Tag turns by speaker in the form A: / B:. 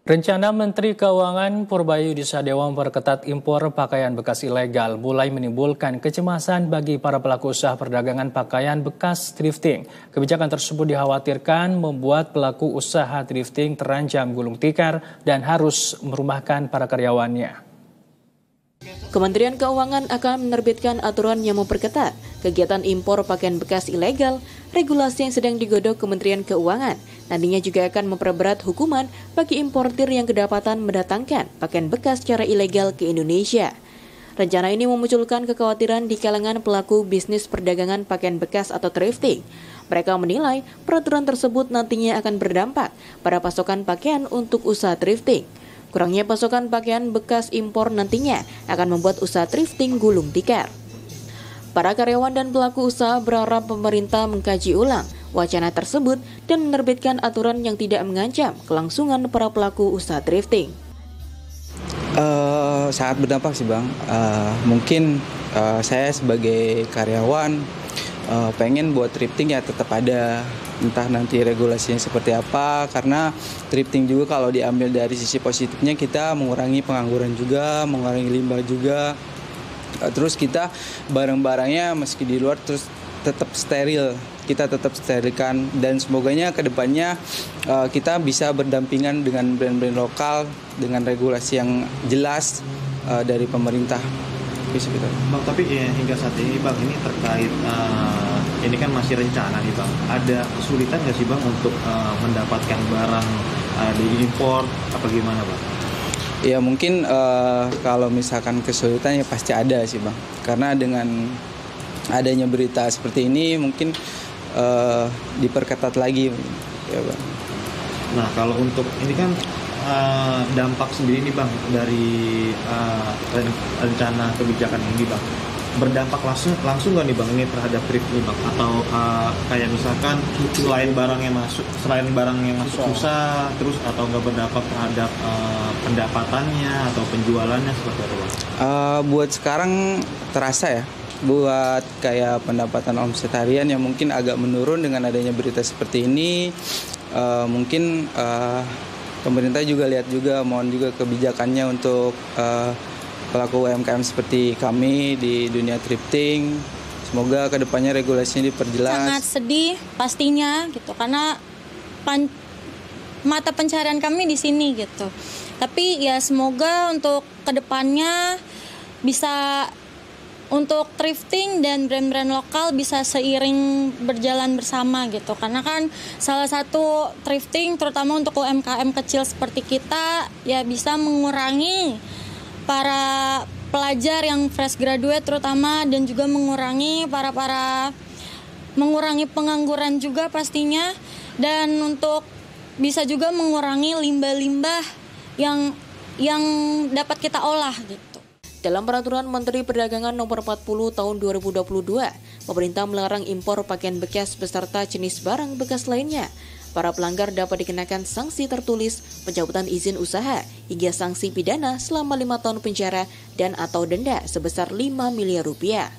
A: Rencana Menteri Keuangan Purbayudi Sadewa memperketat impor pakaian bekas ilegal mulai menimbulkan kecemasan bagi para pelaku usaha perdagangan pakaian bekas thrifting. Kebijakan tersebut dikhawatirkan membuat pelaku usaha thrifting terancam gulung tikar dan harus merumahkan para karyawannya.
B: Kementerian Keuangan akan menerbitkan aturan yang memperketat kegiatan impor pakaian bekas ilegal. Regulasi yang sedang digodok Kementerian Keuangan nantinya juga akan memperberat hukuman bagi importir yang kedapatan mendatangkan pakaian bekas secara ilegal ke Indonesia. Rencana ini memunculkan kekhawatiran di kalangan pelaku bisnis perdagangan pakaian bekas atau thrifting. Mereka menilai peraturan tersebut nantinya akan berdampak pada pasokan pakaian untuk usaha thrifting. Kurangnya pasokan pakaian bekas impor nantinya akan membuat usaha thrifting gulung tikar. Para karyawan dan pelaku usaha berharap pemerintah mengkaji ulang wacana tersebut dan menerbitkan aturan yang tidak mengancam kelangsungan para pelaku usaha thrifting.
C: Sangat berdampak sih Bang. Mungkin saya sebagai karyawan pengen buat thrifting ya tetap ada, entah nanti regulasinya seperti apa, karena thrifting juga kalau diambil dari sisi positifnya kita mengurangi pengangguran juga, mengurangi limbah juga. Terus kita barang-barangnya meski di luar terus tetap steril, kita tetap sterilkan, dan semoganya kedepannya kita bisa berdampingan dengan brand-brand lokal dengan regulasi yang jelas dari pemerintah.
D: Bang, tapi ya, hingga saat ini Bang, ini terkait ini kan masih rencana nih Bang, ada kesulitan nggak sih Bang untuk mendapatkan barang diimpor apa gimana Bang?
C: Ya mungkin kalau misalkan kesulitan ya pasti ada sih Bang, karena dengan adanya berita seperti ini mungkin diperketat lagi ya Bang.
D: Nah kalau untuk ini kan dampak sendiri nih Bang dari rencana kebijakan ini Bang, berdampak langsung nggak nih Bang ini terhadap thrift nih Bang, atau kayak misalkan selain barang yang masuk susah terus, atau nggak berdampak terhadap pendapatannya atau penjualannya seperti apa Bang?
C: Buat sekarang terasa ya, buat kayak pendapatan omset harian yang mungkin agak menurun dengan adanya berita seperti ini. Mungkin pemerintah juga lihat juga, mohon juga kebijakannya untuk pelaku UMKM seperti kami di dunia thrifting. Semoga kedepannya regulasinya diperjelas.
E: Sangat sedih pastinya gitu, karena mata pencarian kami di sini gitu. Tapi ya semoga untuk kedepannya bisa untuk thrifting dan brand-brand lokal bisa seiring berjalan bersama gitu. Karena kan salah satu thrifting terutama untuk UMKM kecil seperti kita ya bisa mengurangi para pelajar yang fresh graduate terutama, dan juga mengurangi mengurangi pengangguran juga pastinya, dan untuk bisa juga mengurangi limbah-limbah yang dapat kita olah gitu.
B: Dalam Peraturan Menteri Perdagangan Nomor 40 Tahun 2022, pemerintah melarang impor pakaian bekas beserta jenis barang bekas lainnya. Para pelanggar dapat dikenakan sanksi tertulis, pencabutan izin usaha, hingga sanksi pidana selama 5 tahun penjara dan atau denda sebesar 5 miliar rupiah.